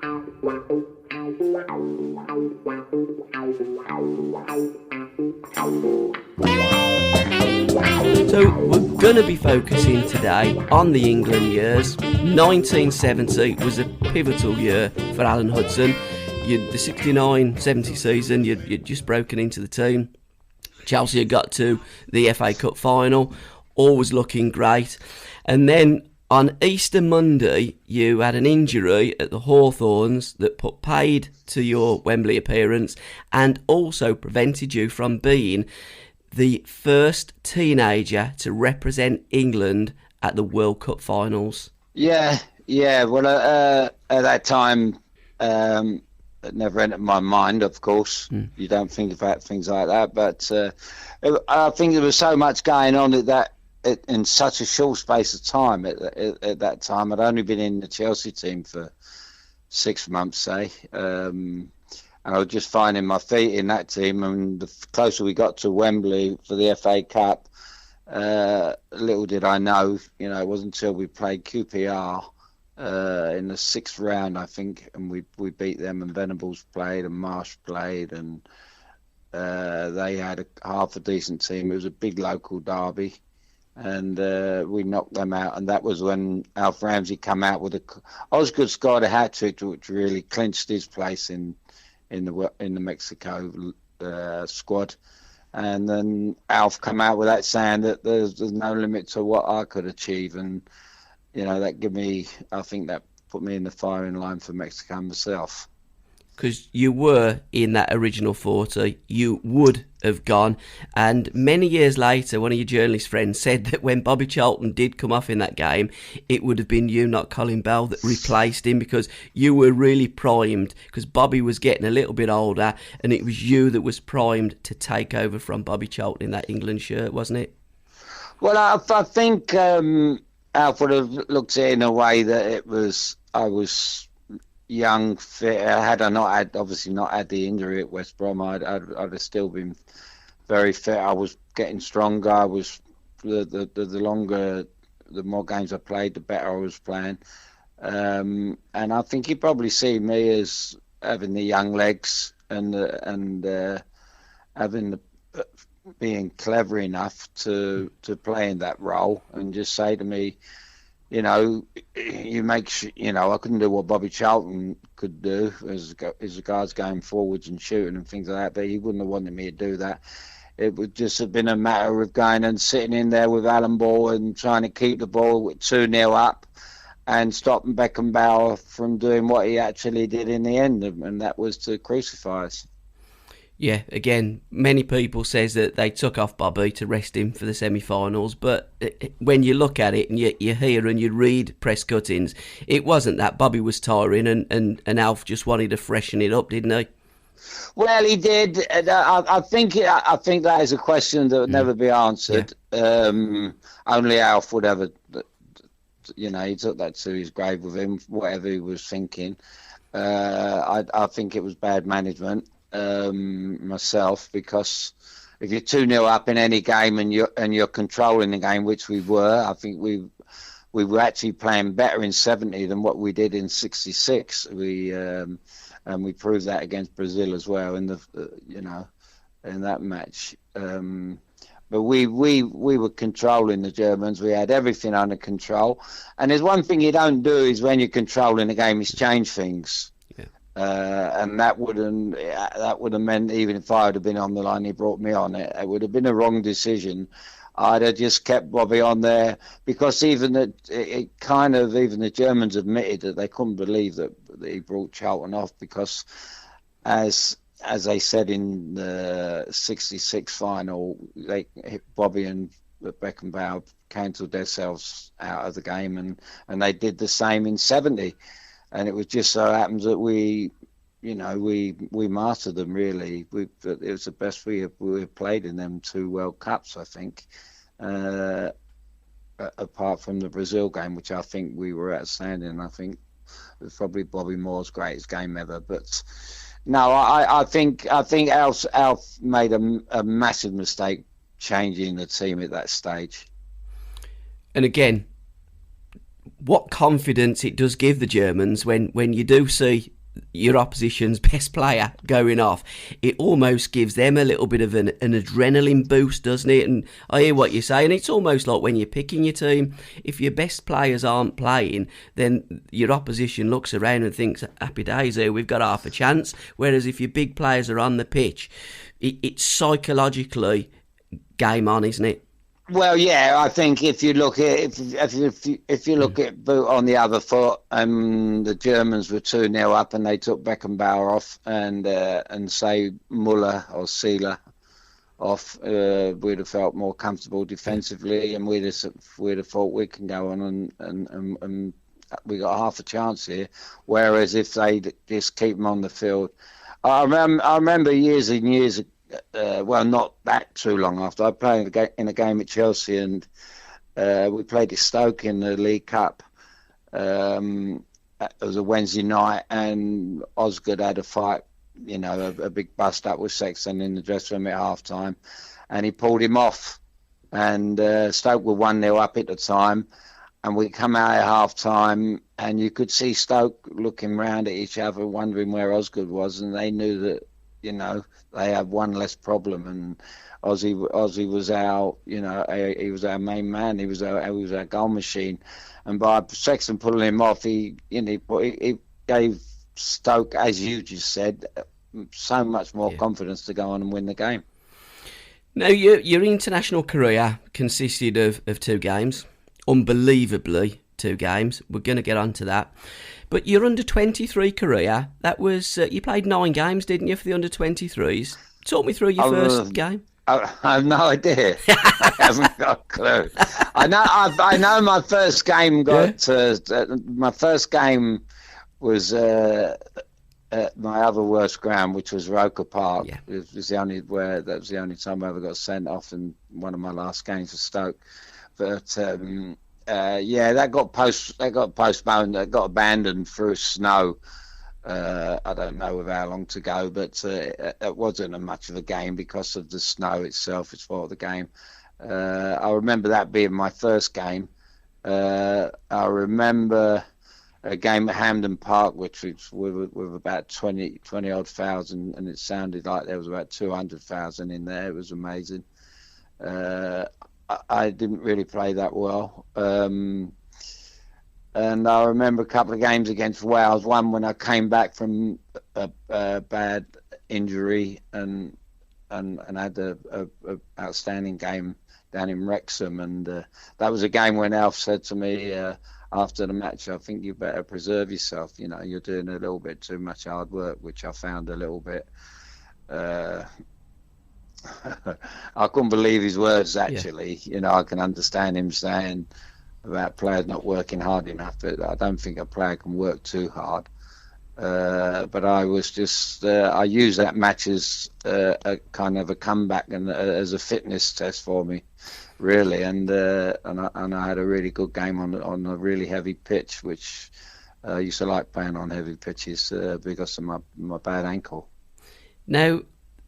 So we're going to be focusing today on the England years. 1970 was a pivotal year for Alan Hudson. The 69-70 season, you'd just broken into the team. Chelsea had got to the FA Cup final, all was looking great. And then on Easter Monday, you had an injury at the Hawthorns that put paid to your Wembley appearance and also prevented you from being the first teenager to represent England at the World Cup finals. Yeah. Well, at that time, it never entered my mind, of course. You don't think about things like that. But I think there was so much going on in such a short space of time at that time. I'd only been in the Chelsea team for 6 months, say. And I was just finding my feet in that team, and the closer we got to Wembley for the FA Cup, little did I know, it wasn't until we played QPR in the 6th round, I think, and we beat them, and Venables played, and Marsh played, and they had half a decent team. It was a big local derby, and we knocked them out, and that was when Alf Ramsey came out with Osgood scored a hat-trick, which really clinched his place in the Mexico squad, and then Alf come out with that saying that there's no limit to what I could achieve, and that put me in the firing line for Mexico myself. Because you were in that original 40, you would have gone. And many years later, one of your journalist friends said that when Bobby Charlton did come off in that game, it would have been you, not Colin Bell, that replaced him, because you were really primed, because Bobby was getting a little bit older, and it was you that was primed to take over from Bobby Charlton in that England shirt, wasn't it? Well, I think Alf would have looked at it in a way that I was young, fit. Had I not had the injury at West Brom, I'd have still been very fit. I was getting stronger. I was the more games I played, the better I was playing. And I think he probably see me as having the young legs and having being clever enough to play in that role, and just say to me, you make sure, I couldn't do what Bobby Charlton could do as regards going forwards and shooting and things like that, but he wouldn't have wanted me to do that. It would just have been a matter of going and sitting in there with Alan Ball and trying to keep the ball with 2-0 up and stopping Beckenbauer from doing what he actually did in the end, and that was to crucify us. Yeah, again, many people says that they took off Bobby to rest him for the semi-finals, but when you look at it and you hear and you read press cuttings, it wasn't that. Bobby was tiring, and Alf just wanted to freshen it up, didn't he? Well, he did. I think that is a question that would never be answered. Yeah. Only Alf would ever, he took that to his grave with him, whatever he was thinking. I think it was bad management. Myself, because if you're 2-0 up in any game and you're controlling the game, which we were, I think we were actually playing better in 70 than what we did in 66. And we proved that against Brazil as well in in that match. But we were controlling the Germans. We had everything under control. And there's one thing you don't do is when you're controlling the game is change things. And that would have meant, even if I would have been on the line, he brought me on. It would have been a wrong decision. I'd have just kept Bobby on there, because even the Germans admitted that they couldn't believe that he brought Charlton off, because as they said in the 66 final, Bobby and Beckenbauer cancelled themselves out of the game, and they did the same in 70. And it was just so happens that we mastered them, really. It was the best we have played in them 2 World Cups, I think. Apart from the Brazil game, which I think we were outstanding. I think it was probably Bobby Moore's greatest game ever. But no, I think Alf made a massive mistake changing the team at that stage. And again, what confidence it does give the Germans when you do see your opposition's best player going off. It almost gives them a little bit of an adrenaline boost, doesn't it? And I hear what you say, and it's almost like when you're picking your team, if your best players aren't playing, then your opposition looks around and thinks, happy days here, we've got half a chance. Whereas if your big players are on the pitch, it's psychologically game on, isn't it? Well, yeah, I think if you look at if you look at boot on the other foot, the Germans were 2-0 up and they took Beckenbauer off and say Muller or Seeler off, we'd have felt more comfortable defensively, and we'd have thought we can go on and we got half a chance here. Whereas if they just keep them on the field, I remember years and years ago. Well, not that too long after, I played in a game at Chelsea, and we played at Stoke in the League Cup. It was a Wednesday night, and Osgood had a fight, a big bust up with Sexton in the dressing room at half time, and he pulled him off. And Stoke were 1-0 up at the time, and we come out at half time, and you could see Stoke looking round at each other, wondering where Osgood was, and they knew that, they have one less problem, and Ozzy was our, he was our main man. He was our goal machine, and by Sexton pulling him off, he gave Stoke, as you just said, so much more confidence to go on and win the game. Now, your international career consisted of 2 games, unbelievably 2 games. We're going to get onto that. But your under-23 career, that was, you played 9 games, didn't you, for the under-23s? Talk me through your first game. I have no idea. I haven't got a clue. I know my first game my first game was at my other worst ground, which was Roker Park. Yeah. That was the only time I ever got sent off in one of my last games for Stoke. But that got postponed. That got abandoned through snow. I don't know with how long to go, but it wasn't much of a game because of the snow itself. It's part of the game. I remember that being my first game. I remember a game at Hampden Park, which was with about 20 odd thousand, and it sounded like there was about 200,000 in there. It was amazing. I didn't really play that well. And I remember a couple of games against Wales. One when I came back from a bad injury and had a outstanding game down in Wrexham. And that was a game when Alf said to me after the match, I think you better preserve yourself. You're doing a little bit too much hard work, which I found a little bit... I couldn't believe his words, actually. Yeah. I can understand him saying about players not working hard enough, but I don't think a player can work too hard. But I was just, I used that match as a kind of a comeback and as a fitness test for me, really. And I had a really good game on a really heavy pitch, which I used to like playing on heavy pitches because of my bad ankle. Now,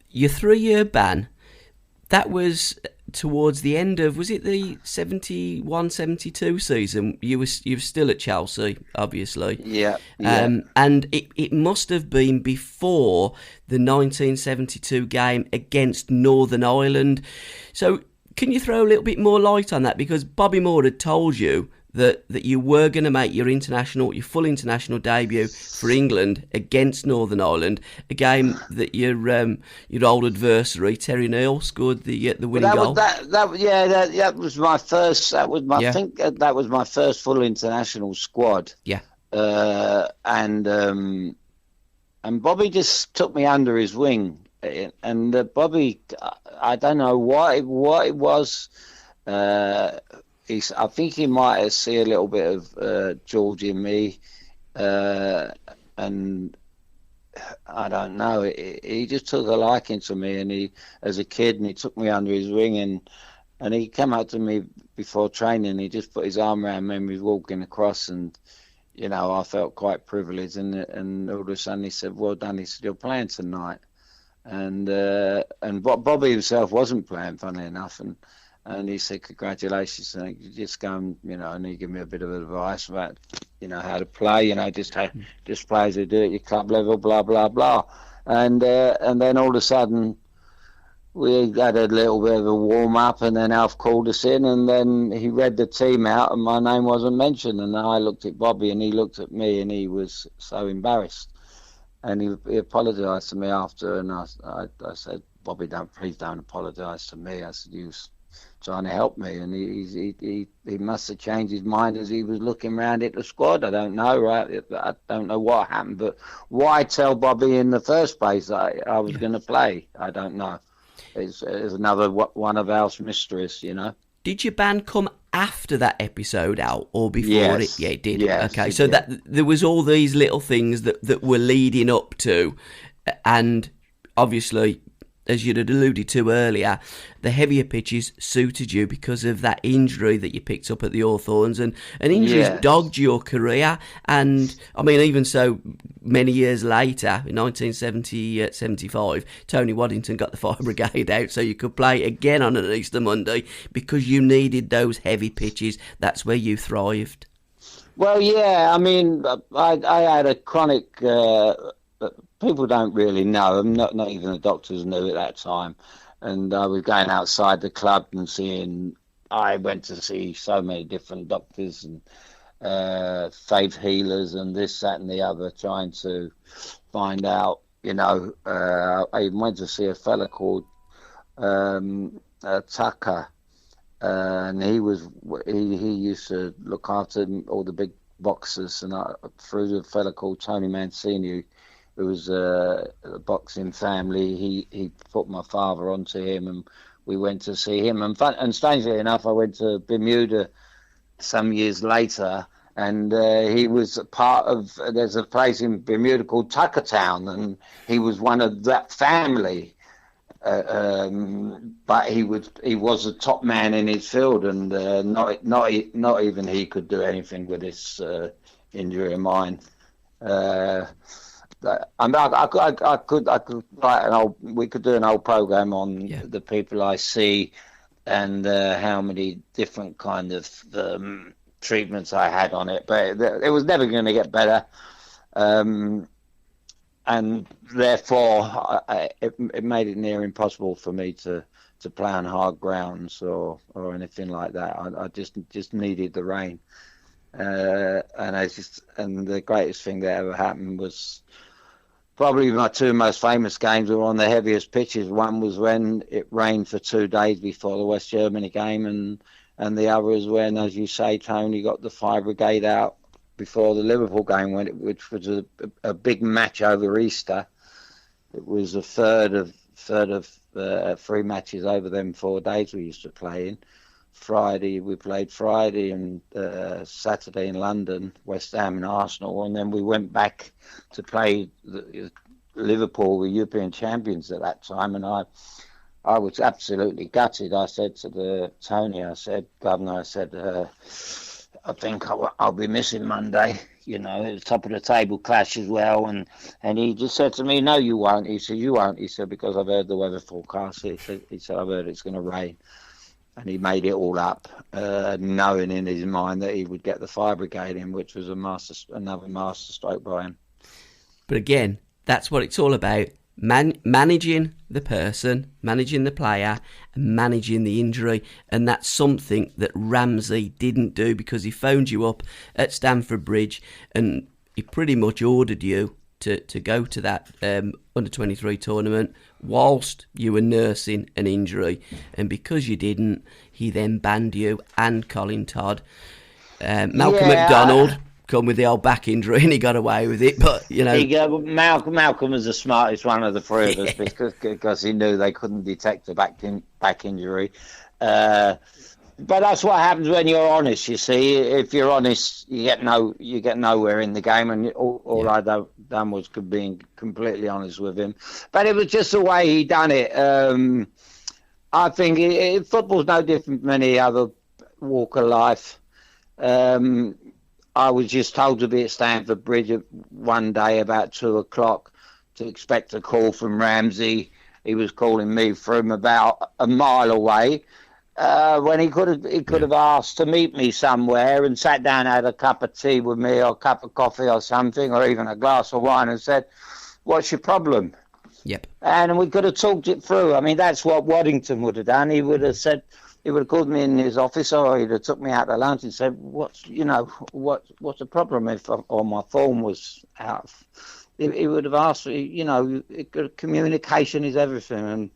your 3-year ban, that was towards the end of, was it the 71-72 season? You were still at Chelsea, obviously. Yeah. And it must have been before the 1972 game against Northern Ireland. So can you throw a little bit more light on that? Because Bobby Moore had told you that you were going to make your full international debut for England against Northern Ireland, a game that your old adversary Terry Neal scored the winning goal. That was my first. I think that was my first full international squad. Yeah. And Bobby just took me under his wing, and Bobby, I don't know what it was. I think he might see a little bit of George in me, and I don't know. He just took a liking to me, and he took me under his wing, and he came up to me before training. He just put his arm around me, and we was walking across, and I felt quite privileged. And all of a sudden he said, "Well done." He said, "You're playing tonight," and Bobby himself wasn't playing, funnily enough, and And he said, congratulations. And you just go and he gave me a bit of advice about, how to play, just play as you do at your club level, blah, blah, blah. And then all of a sudden, we had a little bit of a warm-up, and then Alf called us in, and then he read the team out, and my name wasn't mentioned. And I looked at Bobby, and he looked at me, and he was so embarrassed. And he apologised to me after, and I said, Bobby, please don't apologise to me. I said, you was trying to help me, and he must have changed his mind as he was looking around at the squad. I don't know, right? I don't know what happened, but why tell Bobby in the first place that I was going to play? I don't know. It's another one of our mysteries, Did your band come after that episode out or before yes. it? Yeah, it did. Yes, okay, it so did. that there was all these little things that were leading up to, and obviously, as you'd alluded to earlier, the heavier pitches suited you because of that injury that you picked up at the Hawthorns, and injuries dogged your career. And I mean, even so, many years later, in 1975, Tony Waddington got the Fire Brigade out so you could play again on an Easter Monday because you needed those heavy pitches. That's where you thrived. Well, yeah, I mean, I had a chronic... people don't really know. Not even the doctors knew at that time. And I was going outside the club and I went to see so many different doctors and faith healers and this, that and the other, trying to find out, I even went to see a fella called Tucker. And he used to look after all the big boxers, and through the fella called Tony Mancini, who was a boxing family, he put my father onto him, and we went to see him. And strangely enough, I went to Bermuda some years later, and he was part of, there's a place in Bermuda called Tuckertown, and he was one of that family. But he was a top man in his field, and not even he could do anything with this injury of mine. I could write we could do an old program on the people I see and how many different kind of treatments I had on it, but it was never going to get better. And therefore, it made it near impossible for me to play on hard grounds or anything like that. I just needed the rain, and the greatest thing that ever happened was probably my two most famous games were on the heaviest pitches. One was when it rained for 2 days before the West Germany game, and the other was when, as you say, Tony, got the Fire Brigade out before the Liverpool game, which was a big match over Easter. It was a third of 3 matches over them 4 days we used to play in. We played Friday and Saturday in London, West Ham and Arsenal, and then we went back to play Liverpool, the European champions at that time, and I was absolutely gutted. I said to Tony, Governor, I think I'll be missing Monday. It was top of the table clash as well. And he just said to me, no, you won't. He said, you won't. He said, because I've heard the weather forecast. He said, I've heard it's going to rain. And he made it all up, knowing in his mind that he would get the Fire Brigade in, which was another master stroke by him. But again, that's what it's all about. Managing the person, managing the player, and managing the injury. And that's something that Ramsey didn't do, because he phoned you up at Stamford Bridge and he pretty much ordered you to go to that under-23 tournament whilst you were nursing an injury. And because you didn't, he then banned you and Colin Todd. Malcolm McDonald come with the old back injury and he got away with it, but Malcolm was the smartest one of the three of us because he knew they couldn't detect a back injury. But that's what happens when you're honest. You see, if you're honest, you get nowhere in the game. And all I done was being completely honest with him. But it was just the way he done it. I think football's no different from any other walk of life. I was just told to be at Stamford Bridge one day about 2:00 to expect a call from Ramsey. He was calling me from about a mile away. when he could have asked to meet me somewhere and sat down, had a cup of tea with me or a cup of coffee or something, or even a glass of wine, and said, "What's your problem?" Yep. And we could have talked it through. I mean, that's what Waddington would have done. He would have said, he would have called me in his office, or he'd have took me out to lunch and said, what's the problem if or my phone was out? He would have asked me, communication is everything.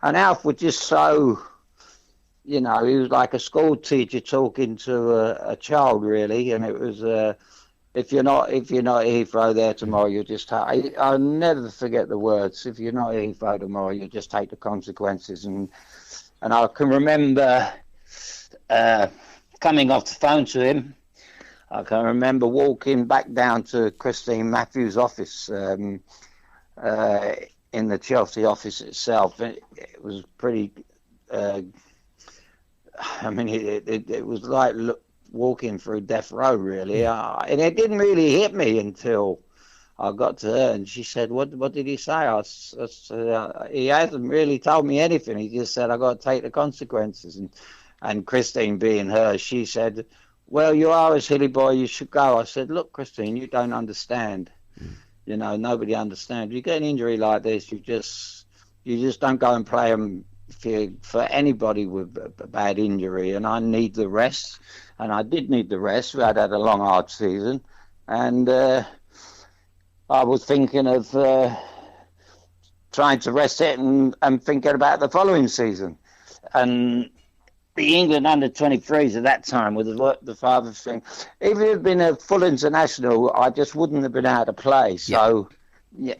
And Alf was just so, he was like a school teacher talking to a child, really. And it was, if you're not at Heathrow there tomorrow, you'll just I'll never forget the words. If you're not at Heathrow tomorrow, you'll just take the consequences. And I can remember coming off the phone to him. I can remember walking back down to Christine Matthews' office in the Chelsea office itself. It was pretty. It was like walking through death row, really. And it didn't really hit me until I got to her, and she said, "What did he say?" I said, "He hasn't really told me anything. He just said I got to take the consequences." And Christine, being her, she said, "Well, you are a silly boy. You should go." I said, "Look, Christine, you don't understand. Nobody understands. You get an injury like this, you just don't go and play them for anybody with a bad injury. And I need the rest, and I did need the rest. We had a long, hard season, and I was thinking of trying to rest it and thinking about the following season. And the England under-23s at that time with the father thing, if it had been a full international, I just wouldn't have been able to play. So, it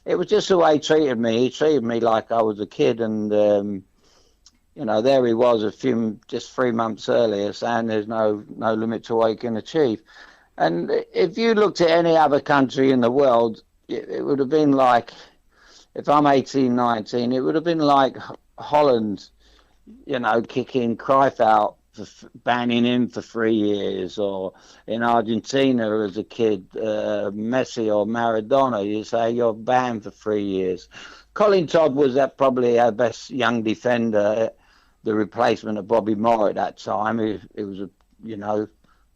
was just the way he treated me. He treated me like I was a kid, and there he was just 3 months earlier saying there's no limit to what you can achieve. And if you looked at any other country in the world, it would have been like, if I'm 18, 19, it would have been like Holland, kicking Cruyff out, for banning him for 3 years, or in Argentina as a kid, Messi or Maradona, you say you're banned for 3 years. Colin Todd was probably our best young defender, the replacement of Bobby Moore at that time. It was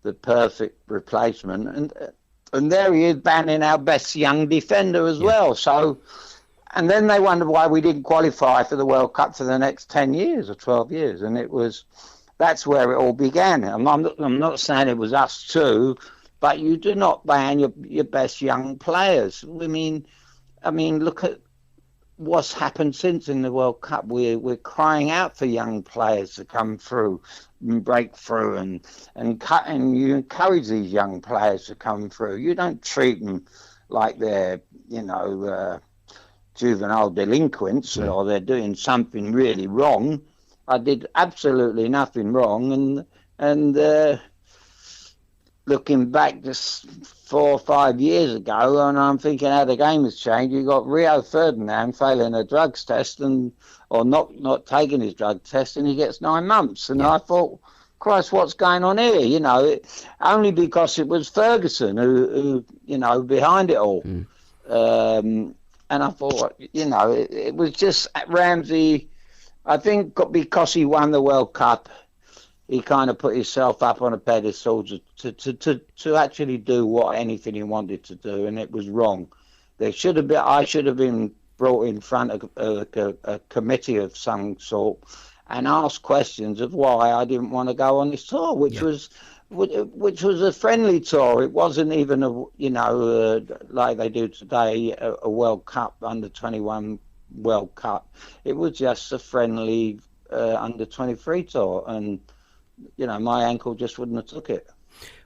the perfect replacement, and there he is banning our best young defender as well. So. And then they wondered why we didn't qualify for the World Cup for the next 10 years or 12 years. And that's where it all began. I'm not saying it was us too, but you do not ban your best young players. I mean, look at what's happened since in the World Cup. We're crying out for young players to come through and break through, and you encourage these young players to come through. You don't treat them like they're, juvenile delinquents, or they're doing something really wrong. I did absolutely nothing wrong, and looking back just 4 or 5 years ago, and I'm thinking how the game has changed. You got Rio Ferdinand failing a drugs test or not taking his drug test, and he gets 9 months. And I thought, Christ, what's going on here? Only because it was Ferguson who behind it all. And I thought, it was just Ramsey. I think because he won the World Cup, he kind of put himself up on a pedestal to actually do anything he wanted to do, and it was wrong. I should have been brought in front of a committee of some sort and asked questions of why I didn't want to go on this tour, which was a friendly tour. It wasn't even like they do today, a World Cup, under-21 World Cup. It was just a friendly under-23 tour, and my ankle just wouldn't have took it.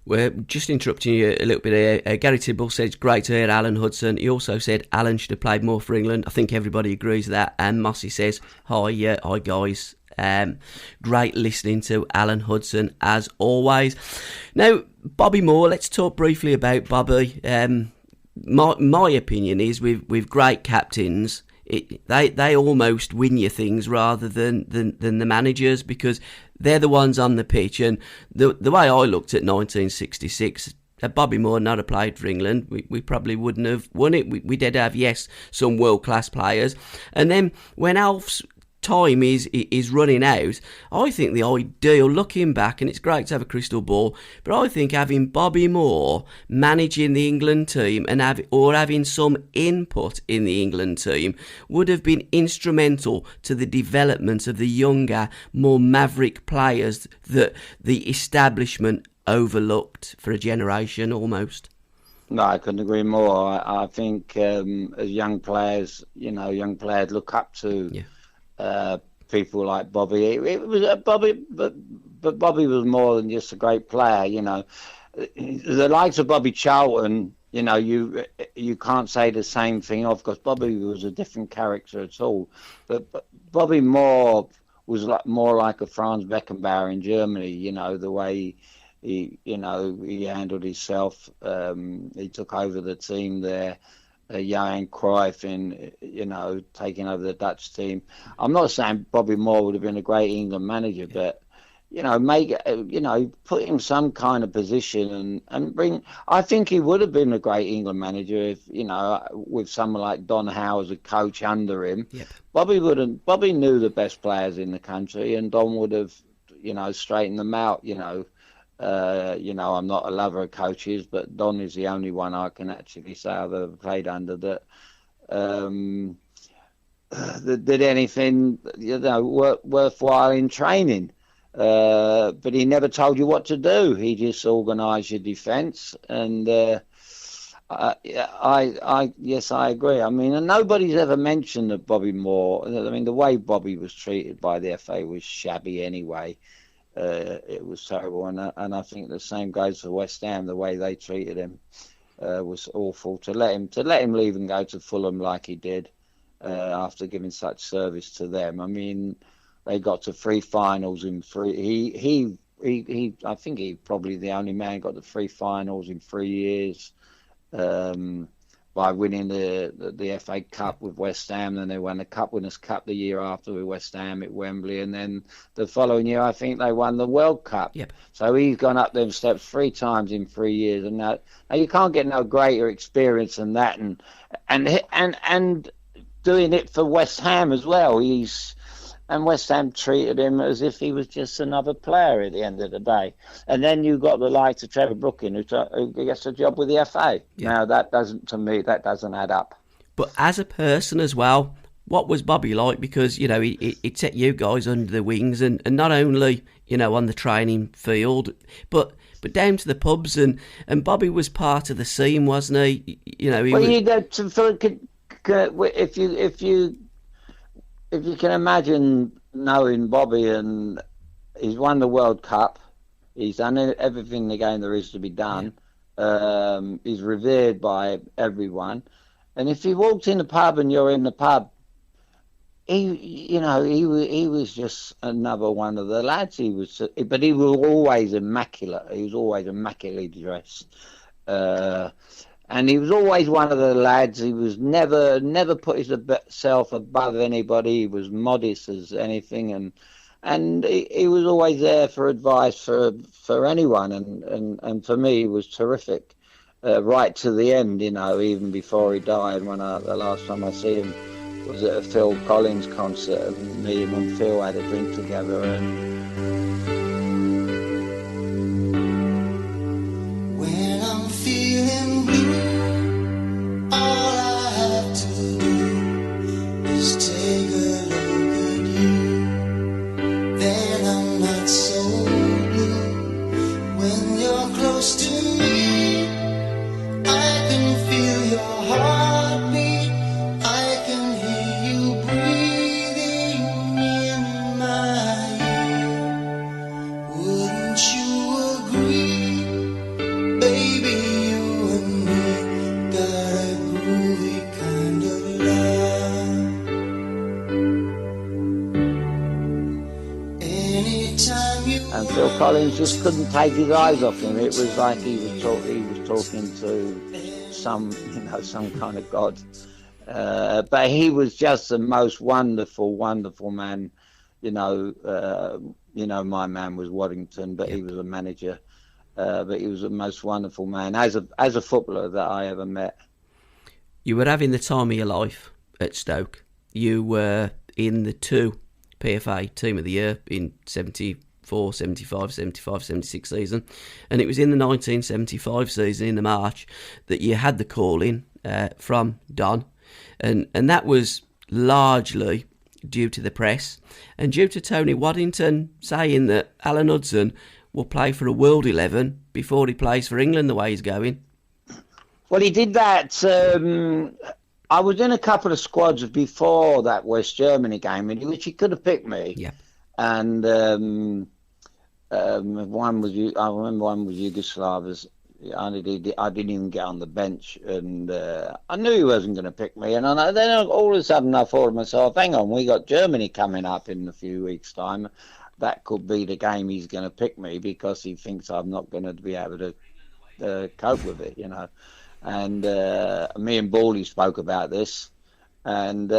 We're just interrupting you a little bit here. Gary Tibble said it's great to hear Alan Hudson. He also said Alan should have played more for England. I think everybody agrees with that. And Mossy says, hi guys. Great listening to Alan Hudson as always. Now, Bobby Moore, let's talk briefly about Bobby. My opinion is with great captains, they almost win you things rather than the managers, because they're the ones on the pitch. And the way I looked at 1966, had Bobby Moore not have played for England, we probably wouldn't have won it. We did have, yes, some world-class players. And then when Alf's time is running out, I think the ideal, looking back, and it's great to have a crystal ball, but I think having Bobby Moore managing the England team and having some input in the England team would have been instrumental to the development of the younger, more maverick players that the establishment overlooked for a generation almost. No, I couldn't agree more. I think as young players look up to people like Bobby. It was Bobby, but Bobby was more than just a great player. The likes of Bobby Charlton. You can't say the same thing of, because Bobby was a different character at all. But Bobby Moore was more like a Franz Beckenbauer in Germany. The way he handled himself. He took over the team there. Johan Cruyff taking over the Dutch team. I'm not saying Bobby Moore would have been a great England manager, but put him some kind of position and bring. I think he would have been a great England manager if with someone like Don Howe as a coach under him. Yep. Bobby knew the best players in the country, and Don would have straightened them out. I'm not a lover of coaches, but Don is the only one I can actually say I've ever played under that did anything worthwhile in training. But he never told you what to do. He just organised your defence, and yes, I agree. I mean, and nobody's ever mentioned that Bobby Moore. I mean, the way Bobby was treated by the FA was shabby anyway. It was terrible, and I think the same goes for West Ham. The way they treated him was awful. To let him leave and go to Fulham like he did after giving such service to them. I mean, they got to 3 finals in 3. He I think he probably the only man who got to 3 finals in 3 years. By winning the FA Cup with West Ham. Then they won the Cup Winners' Cup the year after with West Ham at Wembley, and then the following year I think they won the World Cup. Yep. So he's gone up them steps 3 times in 3 years, and now you can't get no greater experience than that, and doing it for West Ham as well. And West Ham treated him as if he was just another player at the end of the day. And then you got the likes of Trevor Brooking, who gets a job with the FA. Yeah. Now, that doesn't add up. But as a person as well, what was Bobby like? Because, he set you guys under the wings, and not only, on the training field, but down to the pubs. And Bobby was part of the scene, wasn't he? If you can imagine knowing Bobby, and he's won the World Cup, he's done everything the game there is to be done. Yeah. He's revered by everyone, and if he walked in the pub and you're in the pub, he was just another one of the lads. But he was always immaculate. He was always immaculately dressed. And he was always one of the lads. He was never put himself above anybody. He was modest as anything, and he was always there for advice for anyone. And for me, he was terrific right to the end. Even before he died. The last time I see him was at a Phil Collins concert, and me and Phil had a drink together. And when I'm feeling blue, take a look at you, then I'm not so blue. When you're close to me, I can feel your heartbeat, I can hear you breathing in my ear. Wouldn't you agree, baby, you and me got a groovy kind of love. And Phil Collins just couldn't take his eyes off him. It was like he was talking to some kind of god. But he was just the most wonderful, wonderful man. My man was Waddington, but he was a manager. But he was the most wonderful man as a footballer that I ever met. You were having the time of your life at Stoke. You were in the 2 PFA Team of the Year in 74, 75, 75, 76 season. And it was in the 1975 season, in the March, that you had the call-in from Don. And that was largely due to the press and due to Tony Waddington saying that Alan Hudson will play for a World 11 before he plays for England the way he's going. Well, he did that. I was in a couple of squads before that West Germany game, in which he could have picked me. Yeah. And one was, I remember one was Yugoslavia's. I didn't even get on the bench, and I knew he wasn't going to pick me. And then all of a sudden I thought to myself, hang on, we got Germany coming up in a few weeks' time. That could be the game he's going to pick me because he thinks I'm not going to be able to cope with it, you know. And me and Bawley spoke about this, and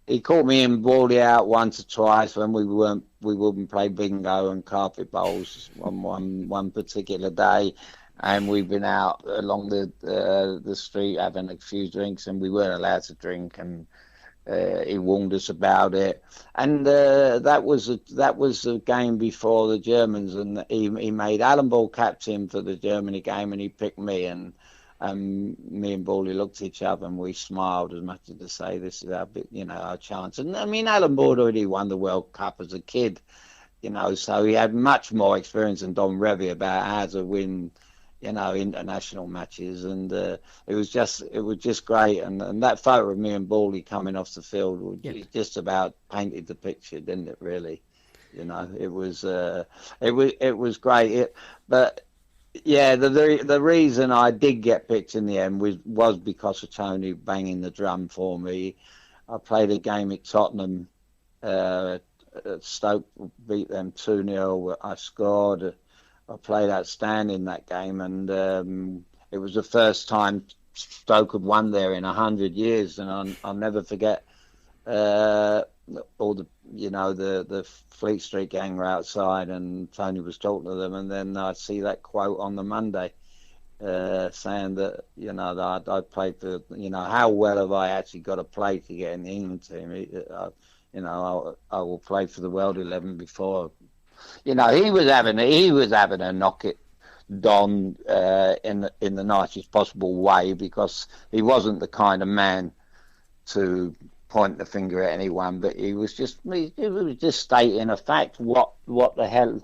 he caught me and Bawley out once or twice when we wouldn't play bingo and carpet bowls on one particular day. And we've been out along the street having a few drinks, and we weren't allowed to drink. And he warned us about it. And that was the game before the Germans, and he made Alan Ball captain for the Germany game, and he picked me. And me and Bawley looked at each other and we smiled as much as to say, this is our bit, you know, our chance. And I mean, Alan Ball already won the World Cup as a kid, you know, so he had much more experience than Don Revie about how to win, you know, international matches. And it was just great. And that photo of me and Bawley coming off the field just about painted the picture, didn't it? Really, you know, it was great. But yeah, the reason I did get picked in the end was because of Tony banging the drum for me. I played a game at Tottenham. Stoke beat them 2-0. I scored. I played outstanding that game, and it was the first time Stoke had won there in 100 years, and I'll never forget all the, you know, the Fleet Street gang were outside, and Tony was talking to them, and then I see that quote on the Monday saying that, you know, that I played for, you know, how well have I actually got to play to get in the England team? You know, I will play for the World 11 before. You know, he was having a knock at Don in the nicest possible way, because he wasn't the kind of man to point the finger at anyone, but he was just stating a fact. What the hell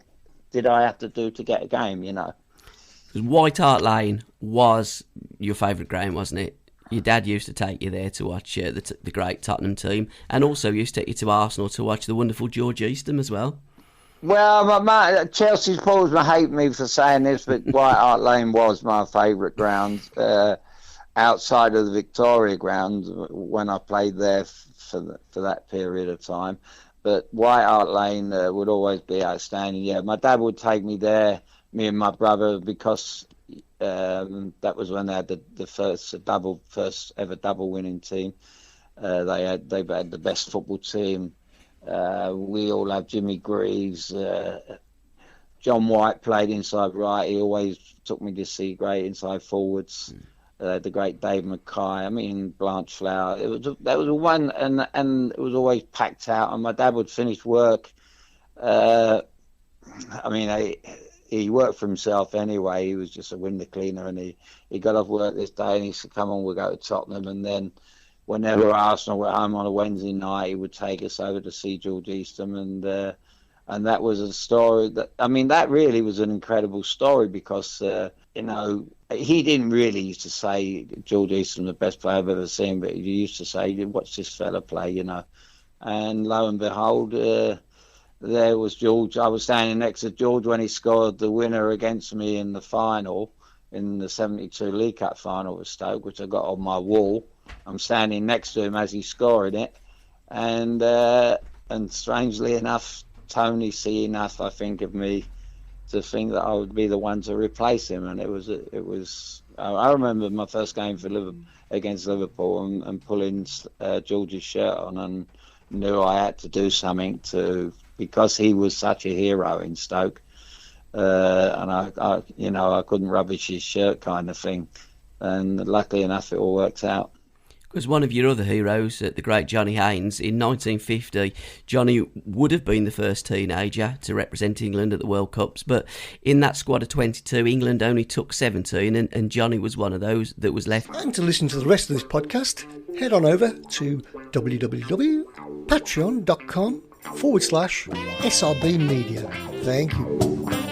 did I have to do to get a game, you know? White Hart Lane was your favourite ground, wasn't it? Your dad used to take you there to watch the great Tottenham team, and also used to take you to Arsenal to watch the wonderful George Eastham as well. Well, Chelsea supporters may hate me for saying this, but White Hart Lane was my favourite ground. Outside of the Victoria ground when I played there for that period of time. But White Hart Lane would always be outstanding. Yeah, my dad would take me there, me and my brother, because that was when they had the first ever double winning team. They've had the best football team. We all have Jimmy Greaves. John White played inside right. He always took me to see great inside forwards. The great Dave Mackay. I mean, Blanche Flower. That was a one, and it was always packed out. And my dad would finish work. I mean, he worked for himself anyway. He was just a window cleaner, and he got off work this day, and he said, "Come on, we'll go to Tottenham." And then, whenever Arsenal were home on a Wednesday night, he would take us over to see George Eastham, and that was a story that, I mean, that really was an incredible story, because you know, he didn't really used to say George Eastham the best player I've ever seen, but he used to say, "Watch this fella play," you know. And lo and behold, there was George. I was standing next to George when he scored the winner against me in the final, in the 72 League Cup final with Stoke, which I got on my wall. I'm standing next to him as he's scoring it, and strangely enough, Tony see enough, I think, of me to think that I would be the one to replace him. And it was. I remember my first game for against Liverpool and pulling George's shirt on, and knew I had to do something because he was such a hero in Stoke, and I couldn't rubbish his shirt, kind of thing. And luckily enough, it all worked out. Because one of your other heroes, the great Johnny Haynes, in 1950, Johnny would have been the first teenager to represent England at the World Cups, but in that squad of 22, England only took 17, and Johnny was one of those that was left. And to listen to the rest of this podcast, head on over to www.patreon.com/SRB Media. Thank you.